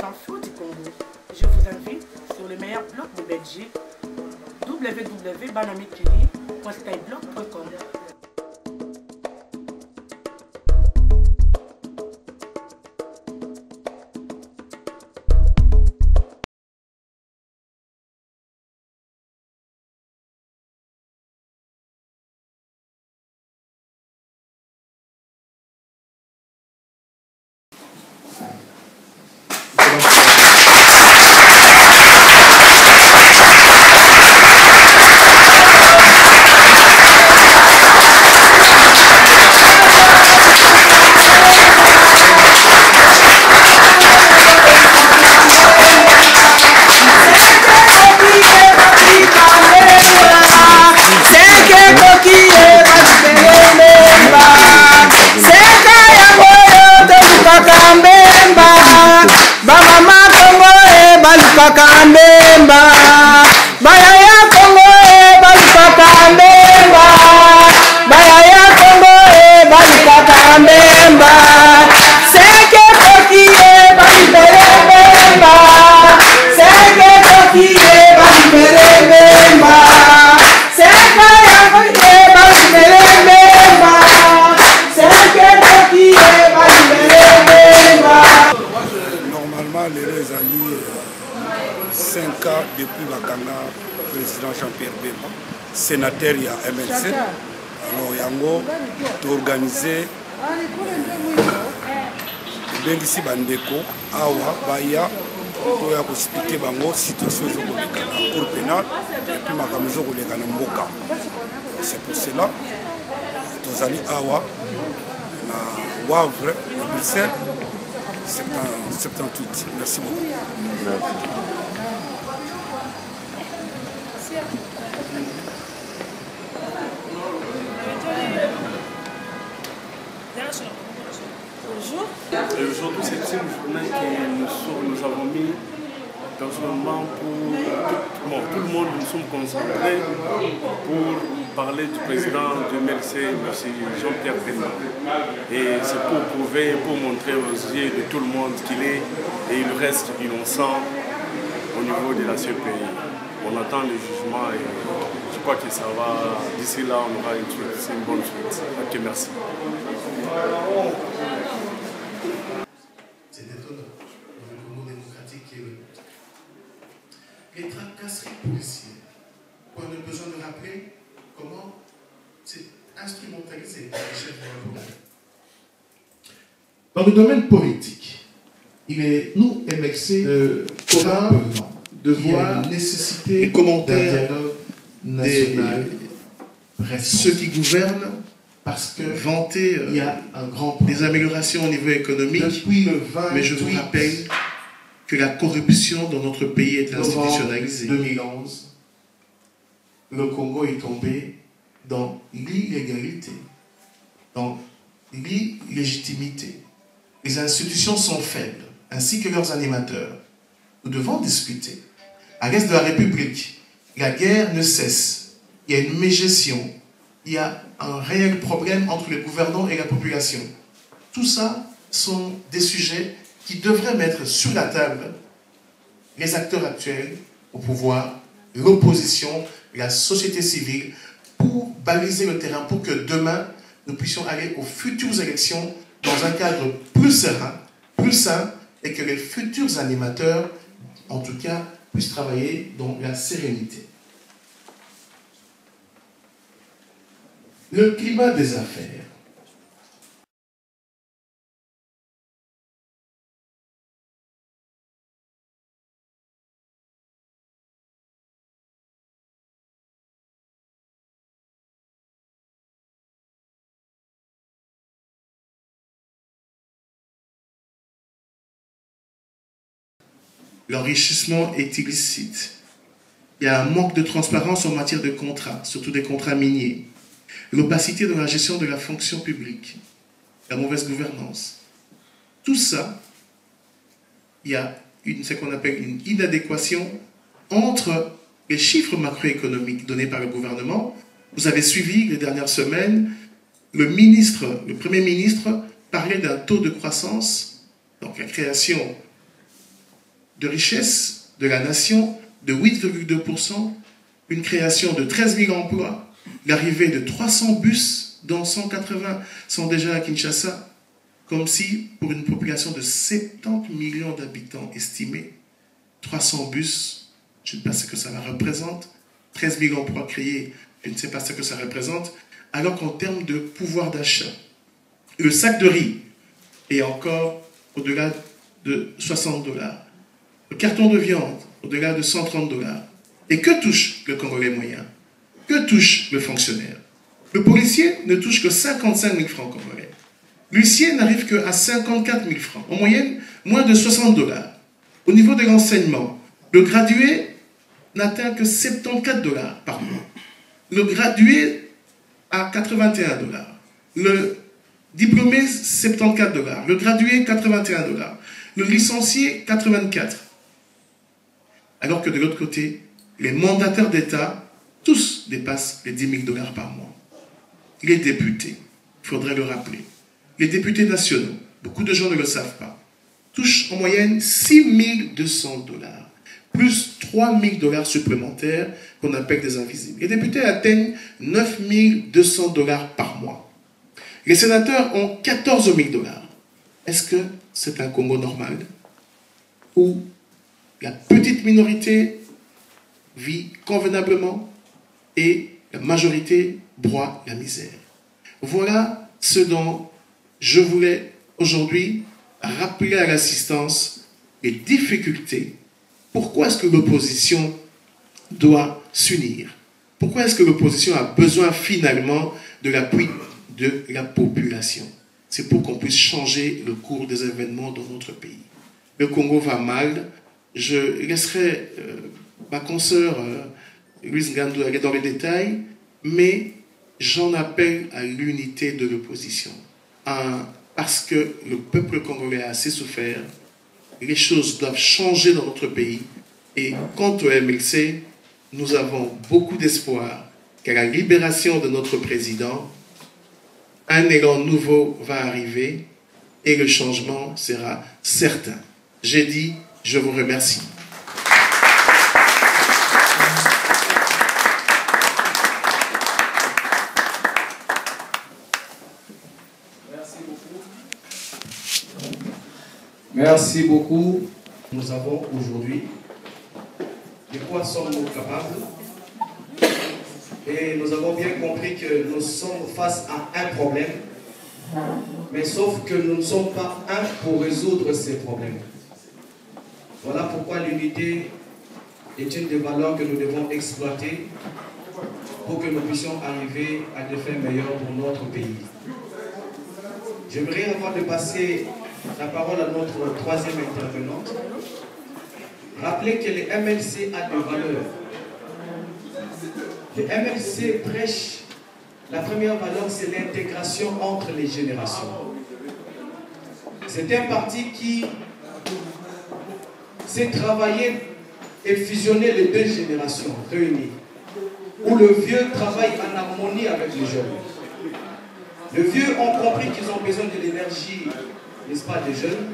infos du Congo. Je vous invite sur le meilleur blog de Belgique, www.banamikili.skyblog.com. Kakambemba, bayaya Kongo balukakambemba, bayaya Kongo balukakambemba, seke tokie balibelebemba, seke tokie balibelebemba, seke yakoye balibelebemba, seke tokie balibelebemba. Normalement, les amis 5 ans depuis Bakanga, président Jean-Pierre Bemba, sénateur il y a MLC. Alors Yango, tu organisé Bengisi Bandeko, Awa, Baya, tu as expliqué la situation de la Cour pénale et puis ma camisole de la Mboka. C'est pour cela que tu as dit Awa, à Wavre, à Bruxelles, 78. Merci beaucoup. Merci. Bonjour. Aujourd'hui, c'est une journée que nous avons mis dans un moment pour tout le monde, nous sommes concentrés pour parler du président du MLC, M. Jean-Pierre Bemba. Et c'est pour prouver, pour montrer aux yeux de tout le monde qu'il est et il reste innocent au niveau de la CPI. On attend le jugement et je crois que ça va, d'ici là, on aura une suite, c'est une bonne suite. Ok, merci. C'est étonnant, dans le Congo démocratique qui est le nôtre. Les tracasseries policières, on a besoin de rappeler comment c'est instrumentalisé par les chefs de la police. Dans le domaine politique, il est, nous, MLC, probablement de voir nécessité les commentaires national, ceux qui gouvernent, parce que vanter il y a un grand des améliorations au niveau économique, depuis le 20 mais je vous rappelle que la corruption dans notre pays est institutionnalisée. 2011, le Congo est tombé dans l'illégalité, dans l'illégitimité. Les institutions sont faibles, ainsi que leurs animateurs. Nous devons discuter. À l'est de la République, la guerre ne cesse. Il y a une mégestion. Il y a un réel problème entre les gouvernants et la population. Tout ça sont des sujets qui devraient mettre sur la table les acteurs actuels au pouvoir, l'opposition, la société civile, pour baliser le terrain, pour que demain, nous puissions aller aux futures élections dans un cadre plus serein, plus sain, et que les futurs animateurs, en tout cas, puissent travailler dans la sérénité. Le climat des affaires. L'enrichissement est illicite. Il y a un manque de transparence en matière de contrats, surtout des contrats miniers. L'opacité dans la gestion de la fonction publique. La mauvaise gouvernance. Tout ça, il y a ce qu'on appelle une inadéquation entre les chiffres macroéconomiques donnés par le gouvernement. Vous avez suivi les dernières semaines, le Premier ministre parlait d'un taux de croissance, donc la création de richesse de la nation de 8,2%, une création de 13 000 emplois, l'arrivée de 300 bus, dont 180 sont déjà à Kinshasa, comme si, pour une population de 70 millions d'habitants estimés, 300 bus, je ne sais pas ce que ça représente, 13 000 emplois créés, je ne sais pas ce que ça représente, alors qu'en termes de pouvoir d'achat, le sac de riz est encore au-delà de 60 $. Le carton de viande, au-delà de 130 $. Et que touche le Congolais moyen? Que touche le fonctionnaire? Le policier ne touche que 55 000 francs congolais. L'huissier n'arrive qu'à 54 000 francs. En moyenne, moins de 60 $. Au niveau de l'enseignement, le gradué n'atteint que 74 $ par mois. Le gradué à 81 $. Le diplômé, 74 $. Le gradué, 81 $. Le licencié, 84 $. Alors que de l'autre côté, les mandataires d'État, tous dépassent les 10 000 $ par mois. Les députés, il faudrait le rappeler, les députés nationaux, beaucoup de gens ne le savent pas, touchent en moyenne 6 200 $, plus 3 000 $ supplémentaires qu'on appelle des invisibles. Les députés atteignent 9 200 $ par mois. Les sénateurs ont 14 000 $. Est-ce que c'est un Congo normal où la petite minorité vit convenablement et la majorité broie la misère? Voilà ce dont je voulais aujourd'hui rappeler à l'assistance les difficultés. Pourquoi est-ce que l'opposition doit s'unir? Pourquoi est-ce que l'opposition a besoin finalement de l'appui de la population? C'est pour qu'on puisse changer le cours des événements dans notre pays. Le Congo va mal. Je laisserai ma consoeur Louise Ngandou aller dans les détails, mais j'en appelle à l'unité de l'opposition. Parce que le peuple congolais a assez souffert, les choses doivent changer dans notre pays. Et quant au MLC, nous avons beaucoup d'espoir qu'à la libération de notre président, un élan nouveau va arriver et le changement sera certain. J'ai dit, je vous remercie. Merci beaucoup. Nous avons aujourd'hui de quoi sommes-nous capables et nous avons bien compris que nous sommes face à un problème, mais sauf que nous ne sommes pas un pour résoudre ces problèmes. Voilà pourquoi l'unité est une des valeurs que nous devons exploiter pour que nous puissions arriver à des fins meilleures pour notre pays. J'aimerais, avant de passer la parole à notre troisième intervenante, rappeler que le MLC a des valeurs. Le MLC prêche, la première valeur, c'est l'intégration entre les générations. C'est un parti qui s'est travaillé et fusionné les deux générations réunies, où le vieux travaille en harmonie avec les jeunes. Les vieux ont compris qu'ils ont besoin de l'énergie, n'est-ce pas, des jeunes.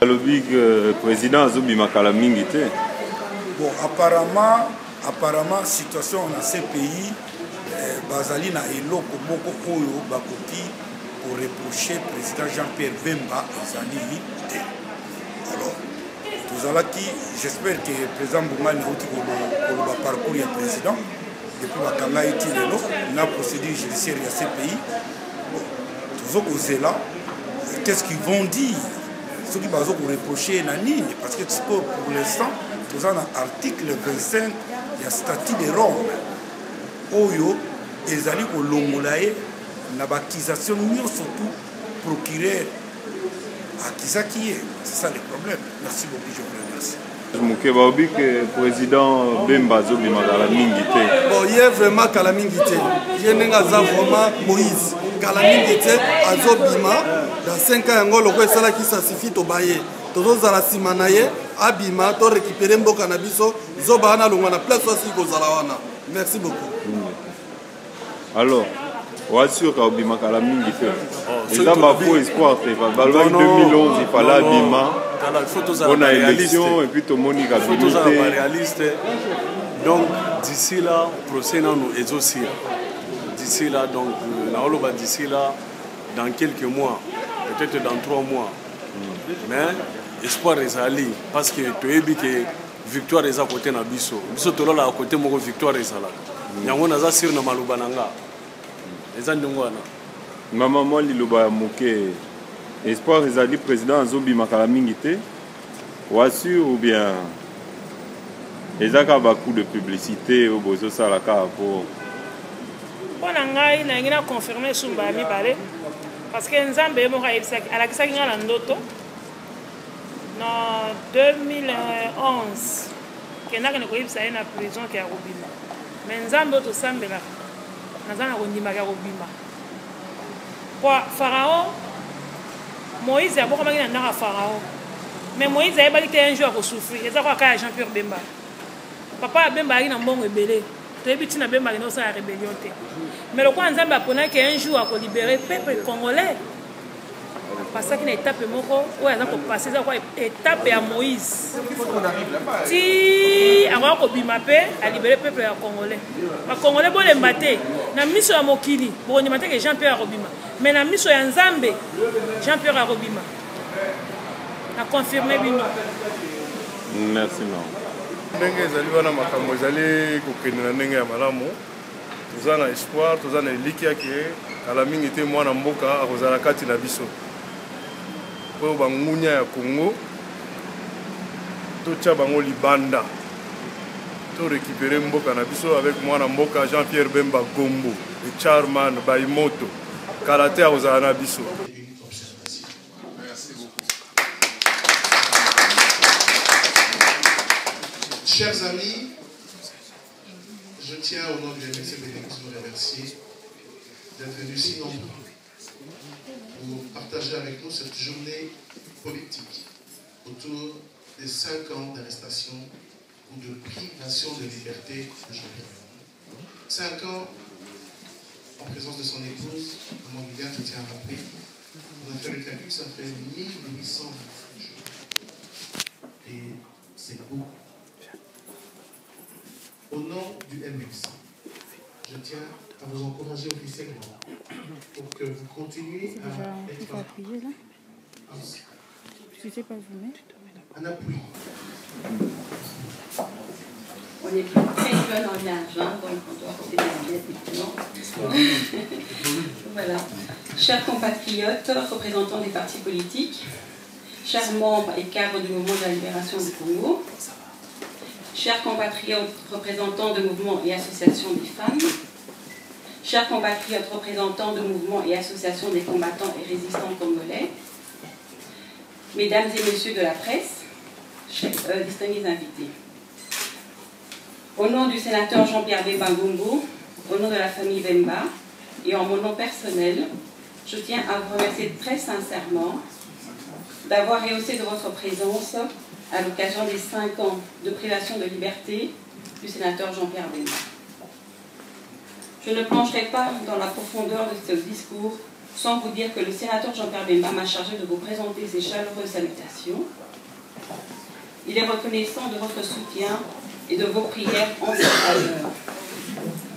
Le big président Zobima Kalamingite. Bon, apparemment, situation dans ces pays, Bazali na eloko moko oyo bakoki pour reprocher le président Jean-Pierre Bemba ezali te. Alors, tozalaki, j'espère que le président Bunga nauti koloba parcours ya président depuis bakanga eti lelo na procédure judiciaire ya ces pays. Bon, qu'est-ce qu'ils vont dire? Ceux qui vont reprocher Nani, parce que pour l'instant, nous avons l'article 25, il y a statut de Rome. Oyo, ils allaient au Longolae, la baptisation, surtout procureur à Kizaki. C'est ça le problème. Merci beaucoup, je vous remercie. Je me dis que le président Bemba Zobima Kalamingite. Bon, il y a vraiment Kalamingite. Il y a vraiment Moïse. Kalamingite azobima dans 5 ans ngolo ko sala ki sacrifie to baye tozo zala simanaye abima to récupérer mboka na biso zoba na longwa na place aussi ko zala wana. Merci beaucoup. Alors, on est sûr qu'Obima Kalamingite. Les hommes ont faux espoir. En 2011, il fallait Abima. il faut tous on a réaliste. élection et puis tout le monde Il faut tous être réaliste. Donc d'ici là, le procès nous est aussi là. D'ici là, donc d'ici là, dans quelques mois, peut-être dans 3 mois. Mais espoir est allé parce que tu as vu que victoire est à côté de Bisso. Bisso tu l'as à côté de victoire est là. Yango naza sir na maluba nanga. Eza ndongwana. Maman moi liloba moké. Espoir est allé président Zobi makala mingi te. Ou assure ou bien ezaka ba coup de publicité au bozo sala ka pour Bona ngai na ngina confirmer sumba mi balé parce que nzambe mo ka yebisa alakisa ngala ndoto. En 2011, kenda kana koyebisa ye na prison ke ya kobima. Mais nzambe oto sambela nazana kondima ka kobima. Kwa Pharaon, Moïse a beaucoup mangé na Pharaon. Mais Moïse a ebali te un jour ko souffrir. Eza kwa ka Jean-Pierre Bemba. Papa Bemba ali na mbongo ebele. Toyebi tina Bemba ali no sa rébellion te. Mais le kwa nzambe apona ke un jour ko libérer peuple congolais. Parce qu'il y a une étape où il faut passer l'étape à Moïse. Si on a libéré le peuple congolais. Les Congolais vont les battre. Na mission à Mokili, pour les battre que Jean-Pierre Arobima. Mais na mission à Nzambe, Jean-Pierre Arobima. A confirmé bino. Merci non. Ndenge ezali wana makambo ezali kokende na ndenge ya malamu. Toza na espoir, toza na eliki yake kala mingi te mwana mboka akozala kati na biso. Pour bangunya ya Congo tocha bango libanda to récupérer mboka na biso avec mwana mboka Jean-Pierre Bemba Gombo le chairman Baimoto karaté à ozana biso. Merci beaucoup. Chers amis, je tiens au nom du MSC Bénédicte vous remercier d'être venus si nombreux pour partager avec nous cette journée politique autour des 5 ans d'arrestation ou de privation de liberté de Jean-Pierre Bemba. 5 ans en présence de son épouse, maman Liliane, je tiens à rappeler, on a fait le calcul, ça fait 1800 jours. Et c'est beaucoup. Au nom du MX, je tiens à vous encourager officiellement pour que vous continuiez à être en appui. On est très jeune en argent, donc on doit rester dans les Voilà. Chers compatriotes, représentants des partis politiques, chers membres et cadres du mouvement de la libération du Congo, chers compatriotes, représentants de mouvements et associations des femmes, chers compatriotes, représentants de mouvements et associations des combattants et résistants congolais, mesdames et messieurs de la presse, distingués invités. Au nom du sénateur Jean-Pierre Bemba Gombo, au nom de la famille Bemba et en mon nom personnel, je tiens à vous remercier très sincèrement d'avoir rehaussé de votre présence à l'occasion des 5 ans de privation de liberté du sénateur Jean-Pierre Bemba. Je ne plongerai pas dans la profondeur de ce discours sans vous dire que le sénateur Jean-Pierre Bemba m'a chargé de vous présenter ses chaleureuses salutations. Il est reconnaissant de votre soutien et de vos prières en sa faveur.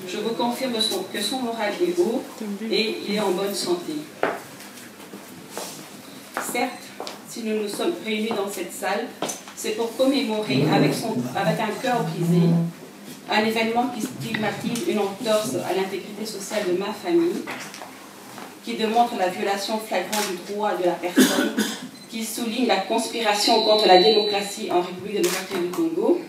Je vous confirme que son moral est haut et il est en bonne santé. Certes, si nous nous sommes réunis dans cette salle, c'est pour commémorer avec un cœur brisé un événement qui stigmatise une entorse à l'intégrité sociale de ma famille, qui démontre la violation flagrante du droit de la personne, qui souligne la conspiration contre la démocratie en République démocratique du Congo,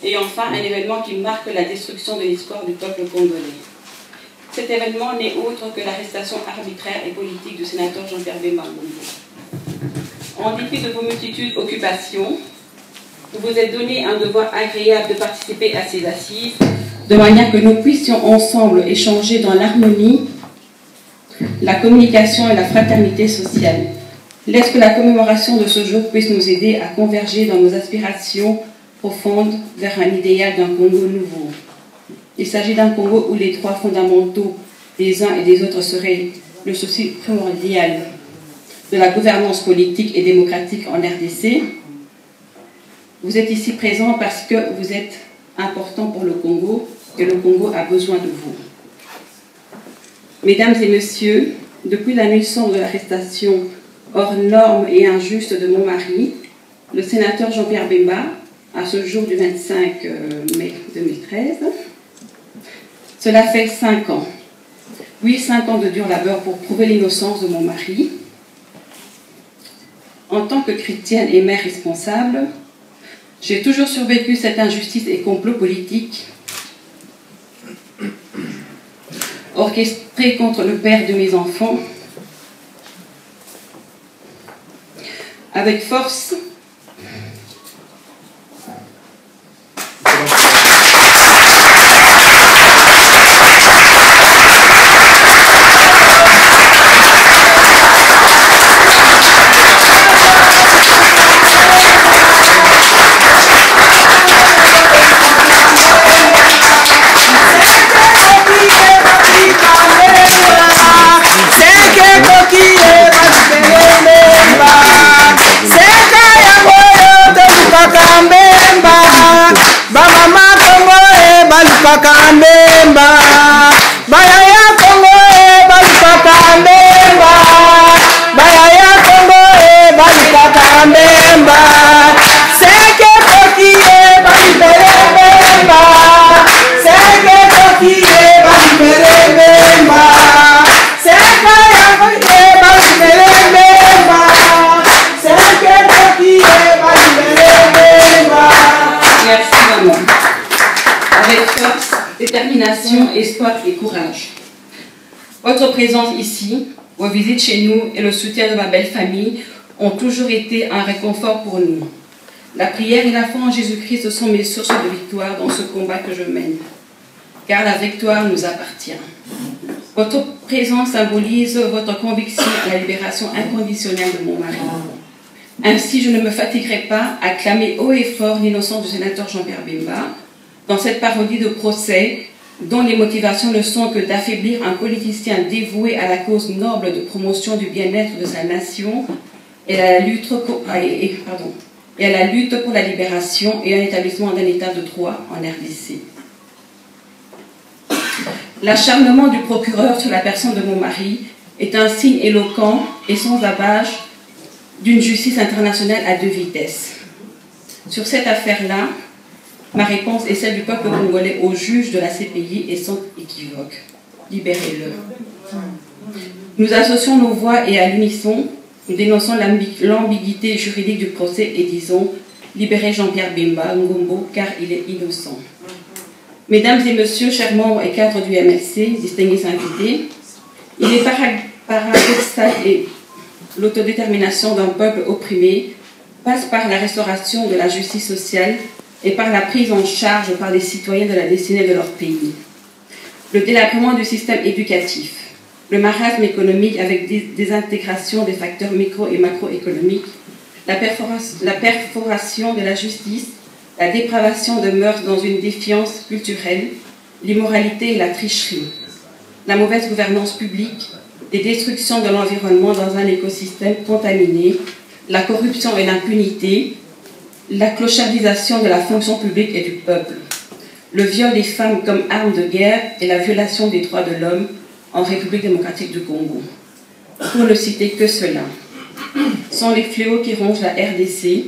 et enfin un événement qui marque la destruction de l'histoire du peuple congolais. Cet événement n'est autre que l'arrestation arbitraire et politique du sénateur Jean-Pierre Bemba Gombo. En dépit de vos multitudes d'occupations, vous vous êtes donné un devoir agréable de participer à ces assises, de manière que nous puissions ensemble échanger dans l'harmonie, la communication et la fraternité sociale. Laisse que la commémoration de ce jour puisse nous aider à converger dans nos aspirations profondes vers un idéal d'un Congo nouveau. Il s'agit d'un Congo où les droits fondamentaux des uns et des autres seraient le souci primordial de la gouvernance politique et démocratique en RDC. Vous êtes ici présents parce que vous êtes important pour le Congo et le Congo a besoin de vous. Mesdames et messieurs, depuis l'annonce de l'arrestation hors norme et injuste de mon mari, le sénateur Jean-Pierre Bemba, à ce jour du 25 mai 2013, cela fait 5 ans. Oui, 5 ans de dur labeur pour prouver l'innocence de mon mari. En tant que chrétienne et mère responsable, j'ai toujours survécu cette injustice et complot politique orchestré contre le père de mes enfants avec force. Mbemba bayaya Kongo balukaka mbemba bayaya Kongo balukaka mbemba seke tokie balibere mbemba seke tokie balibere mbemba seke yakoye balibere mbemba seke tokie balibere mbemba. Merci maman. Avec force, détermination, espoir et courage. Votre présence ici, vos visites chez nous et le soutien de ma belle famille ont toujours été un réconfort pour nous. La prière et la foi en Jésus-Christ sont mes sources de victoire dans ce combat que je mène, car la victoire nous appartient. Votre présence symbolise votre conviction à la libération inconditionnelle de mon mari. Ainsi, je ne me fatiguerai pas à clamer haut et fort l'innocence du sénateur Jean-Pierre Bemba dans cette parodie de procès dont les motivations ne sont que d'affaiblir un politicien dévoué à la cause noble de promotion du bien-être de sa nation et à la lutte pour la libération et l'établissement d'un état de droit en RDC. L'acharnement du procureur sur la personne de mon mari est un signe éloquent et sans abâche d'une justice internationale à 2 vitesses. Sur cette affaire-là, ma réponse est celle du peuple congolais aux juges de la CPI et sans équivoque. Libérez-le. Nous associons nos voix et à l'unisson, nous dénonçons l'ambiguïté juridique du procès et disons « Libérez Jean-Pierre Bemba Ngombo car il est innocent ». Mesdames et messieurs, chers membres et cadres du MLC, distingués invités, il est paradoxal et l'autodétermination d'un peuple opprimé passe par la restauration de la justice sociale et par la prise en charge par les citoyens de la destinée de leur pays. Le délabrement du système éducatif, le marasme économique avec désintégration des facteurs micro- et macroéconomiques, la perforation de la justice, la dépravation de mœurs dans une défiance culturelle, l'immoralité et la tricherie, la mauvaise gouvernance publique, les destructions de l'environnement dans un écosystème contaminé, la corruption et l'impunité, la clochardisation de la fonction publique et du peuple, le viol des femmes comme arme de guerre et la violation des droits de l'homme en République démocratique du Congo. Pour ne citer que cela, sont les fléaux qui rongent la RDC.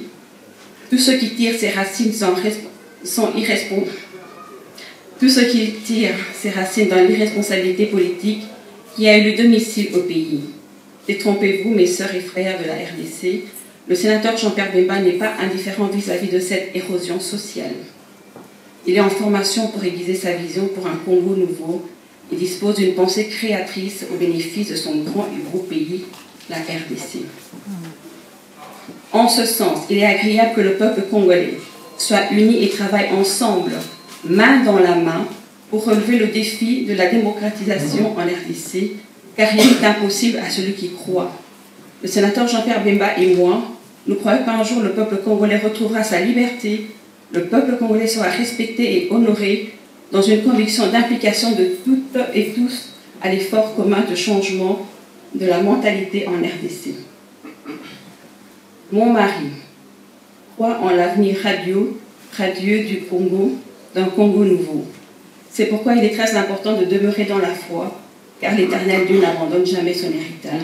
Tout ce qui tire ses racines dans l'irresponsabilité politique qui a eu le domicile au pays. Détrompez-vous, mes sœurs et frères de la RDC, le sénateur Jean-Pierre Bemba n'est pas indifférent vis-à-vis de cette érosion sociale. Il est en formation pour aiguiser sa vision pour un Congo nouveau et dispose d'une pensée créatrice au bénéfice de son grand et beau pays, la RDC. En ce sens, il est agréable que le peuple congolais soit uni et travaille ensemble, main dans la main, pour relever le défi de la démocratisation en RDC, car rien n'est impossible à celui qui croit. Le sénateur Jean-Pierre Bemba et moi, nous croyons qu'un jour le peuple congolais retrouvera sa liberté, le peuple congolais sera respecté et honoré dans une conviction d'implication de toutes et tous à l'effort commun de changement de la mentalité en RDC. Mon mari croit en l'avenir radieux du Congo, d'un Congo nouveau. C'est pourquoi il est très important de demeurer dans la foi, car l'Éternel Dieu n'abandonne jamais son héritage.